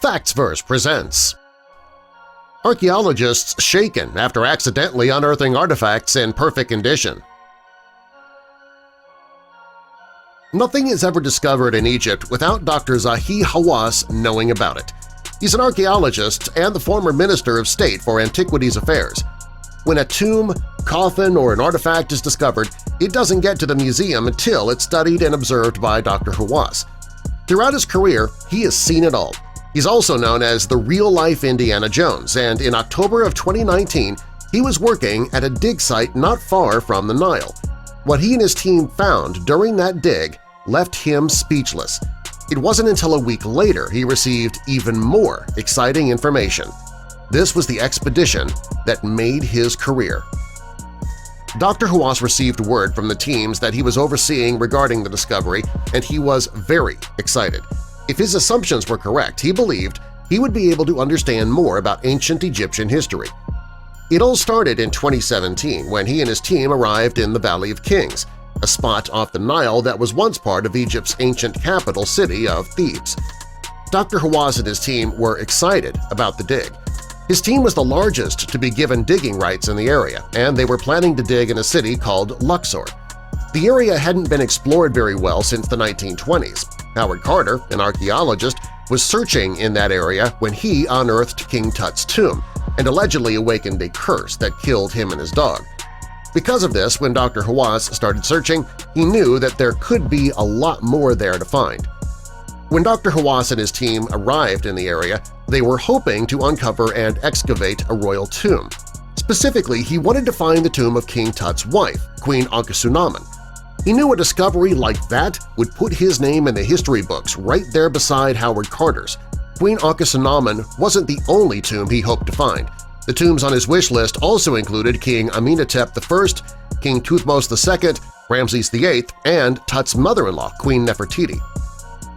Factsverse presents Archaeologists shaken after accidentally unearthing artifacts in perfect condition. Nothing is ever discovered in Egypt without Dr. Zahi Hawass knowing about it. He's an archaeologist and the former Minister of State for Antiquities Affairs. When a tomb, coffin, or an artifact is discovered, it doesn't get to the museum until it's studied and observed by Dr. Hawass. Throughout his career, he has seen it all. He's also known as the real-life Indiana Jones, and in October of 2019, he was working at a dig site not far from the Nile. What he and his team found during that dig left him speechless. It wasn't until a week later he received even more exciting information. This was the expedition that made his career. Dr. Hawass received word from the teams that he was overseeing regarding the discovery, and he was very excited. If his assumptions were correct, he believed he would be able to understand more about ancient Egyptian history. It all started in 2017 when he and his team arrived in the Valley of Kings, a spot off the Nile that was once part of Egypt's ancient capital city of Thebes. Dr. Hawass and his team were excited about the dig. His team was the largest to be given digging rights in the area, and they were planning to dig in a city called Luxor. The area hadn't been explored very well since the 1920s. Howard Carter, an archaeologist, was searching in that area when he unearthed King Tut's tomb and allegedly awakened a curse that killed him and his dog. Because of this, when Dr. Hawass started searching, he knew that there could be a lot more there to find. When Dr. Hawass and his team arrived in the area, they were hoping to uncover and excavate a royal tomb. Specifically, he wanted to find the tomb of King Tut's wife, Queen Ankhesenamun. He knew a discovery like that would put his name in the history books right there beside Howard Carter's. Queen Ankhesenamun wasn't the only tomb he hoped to find. The tombs on his wish list also included King Amenhotep I, King Thutmose II, Ramses VIII, and Tut's mother-in-law, Queen Nefertiti.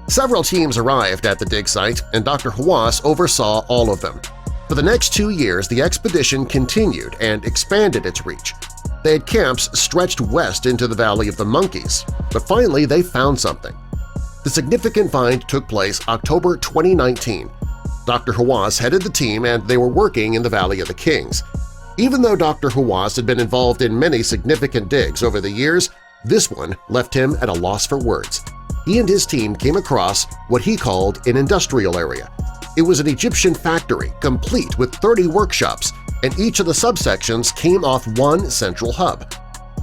Several teams arrived at the dig site, and Dr. Hawass oversaw all of them. For the next 2 years, the expedition continued and expanded its reach. They had camps stretched west into the Valley of the Monkeys, but finally they found something. The significant find took place October 2019. Dr. Hawass headed the team and they were working in the Valley of the Kings. Even though Dr. Hawass had been involved in many significant digs over the years, this one left him at a loss for words. He and his team came across what he called an industrial area. It was an Egyptian factory complete with 30 workshops, and each of the subsections came off one central hub.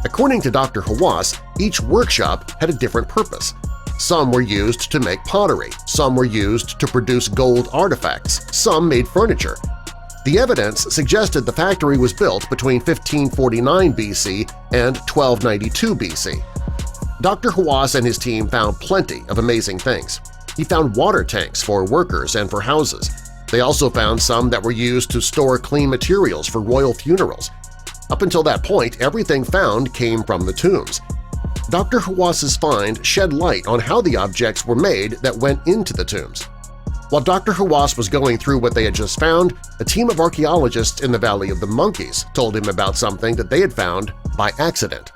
According to Dr. Hawass, each workshop had a different purpose. Some were used to make pottery, some were used to produce gold artifacts, some made furniture. The evidence suggested the factory was built between 1549 BC and 1292 BC. Dr. Hawass and his team found plenty of amazing things. He found water tanks for workers and for houses. They also found some that were used to store clean materials for royal funerals. Up until that point, everything found came from the tombs. Dr. Hawass's find shed light on how the objects were made that went into the tombs. While Dr. Hawass was going through what they had just found, a team of archaeologists in the Valley of the Monkeys told him about something that they had found by accident.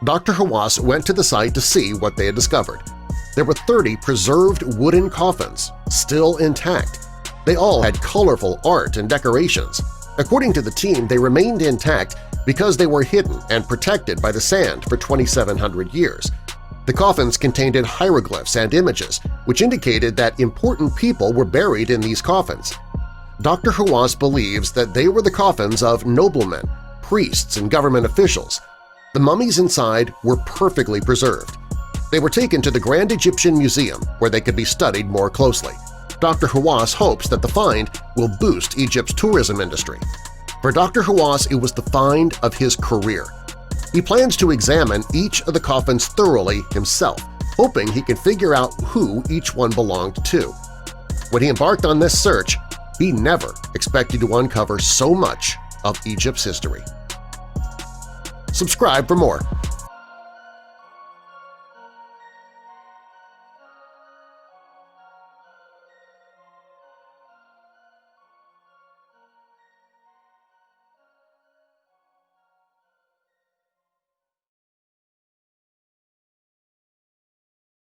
Dr. Hawass went to the site to see what they had discovered. There were 30 preserved wooden coffins, still intact. They all had colorful art and decorations. According to the team, they remained intact because they were hidden and protected by the sand for 2,700 years. The coffins contained hieroglyphs and images, which indicated that important people were buried in these coffins. Dr. Hawass believes that they were the coffins of noblemen, priests, and government officials. The mummies inside were perfectly preserved. They were taken to the Grand Egyptian Museum, where they could be studied more closely. Dr. Hawass hopes that the find will boost Egypt's tourism industry. For Dr. Hawass, it was the find of his career. He plans to examine each of the coffins thoroughly himself, hoping he can figure out who each one belonged to. When he embarked on this search, he never expected to uncover so much of Egypt's history. Subscribe for more.